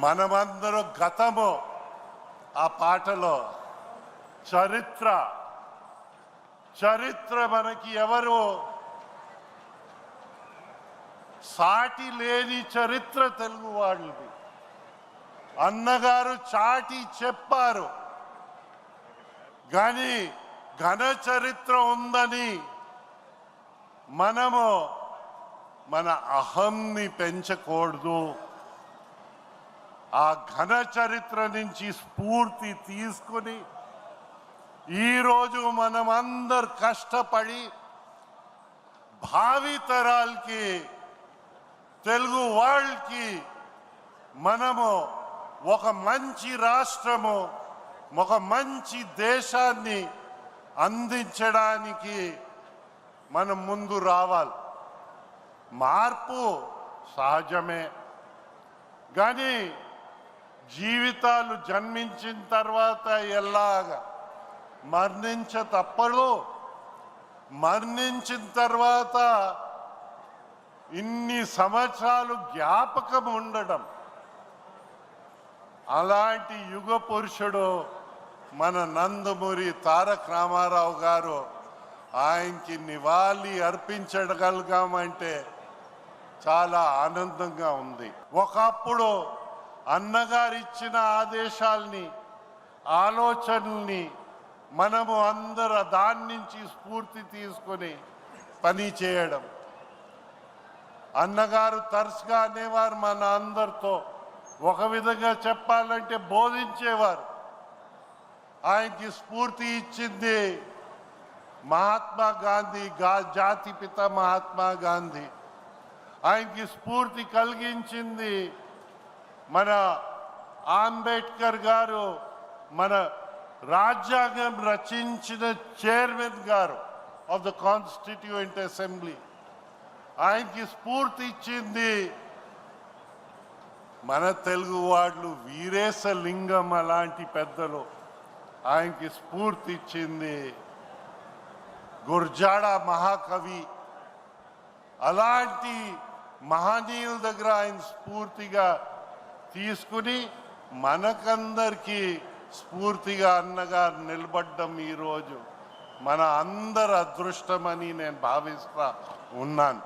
మనమందరం గతము ఆ పాటలో చరిత్ర చరిత్ర మనకి ఎవరు సాటి లేని చరిత్ర తెలుగు వాళ్ళది. అన్నగారు చాటి చెప్పారు, కానీ ఘన చరిత్ర ఉందని మనము మన అహంని పెంచకూడదు. ఆ ఘన చరిత్ర నుంచి స్ఫూర్తి తీసుకుని ఈరోజు మనమందరు కష్టపడి భావితరాలకి తెలుగు వాళ్ళకి మనము ఒక మంచి రాష్ట్రము, ఒక మంచి దేశాన్ని అందించడానికి మనం ముందు రావాలి. మార్పు సహజమే, కానీ జీవితాలు జన్మించిన తర్వాత ఎలాగా తప్పదు. మరణించిన తర్వాత ఇన్ని సంవత్సరాలు జ్ఞాపకం ఉండడం, అలాంటి యుగ పురుషుడు మన నందమూరి తారక రామారావు గారు. ఆయనకి నివాళి అర్పించగలిగామంటే చాలా ఆనందంగా ఉంది. ఒకప్పుడు అన్నగారు ఇచ్చిన ఆదేశాల్ని, ఆలోచనల్ని మనము అందరూ దాని నుంచి స్ఫూర్తి తీసుకొని పని చేయడం. అన్నగారు తరచుగా అనేవారు మన అందరితో, ఒక విధంగా చెప్పాలంటే బోధించేవారు. ఆయనకి స్ఫూర్తి ఇచ్చింది మహాత్మా గాంధీ, జాతిపిత మహాత్మా గాంధీ. ఆయనకి స్ఫూర్తి కలిగించింది మన అంబేద్కర్ గారు, మన రాజ్యాంగం రచించిన చైర్మన్ గారు ఆఫ్ ద కాన్స్టిట్యూయెంట్ అసెంబ్లీ. ఆయనకి స్ఫూర్తి ఇచ్చింది మన తెలుగు వాళ్ళు, వీరేశలింగం అలాంటి పెద్దలు. ఆయనకి స్ఫూర్తి ఇచ్చింది గురజాడ మహాకవి. అలాంటి మహనీయుల దగ్గర ఆయన స్ఫూర్తిగా తీసుకుని మనకందరికీ స్ఫూర్తిగా అన్నగారు నిలబడ్డం ఈరోజు మన అందరి అదృష్టమని నేను భావిస్తా ఉన్నాను.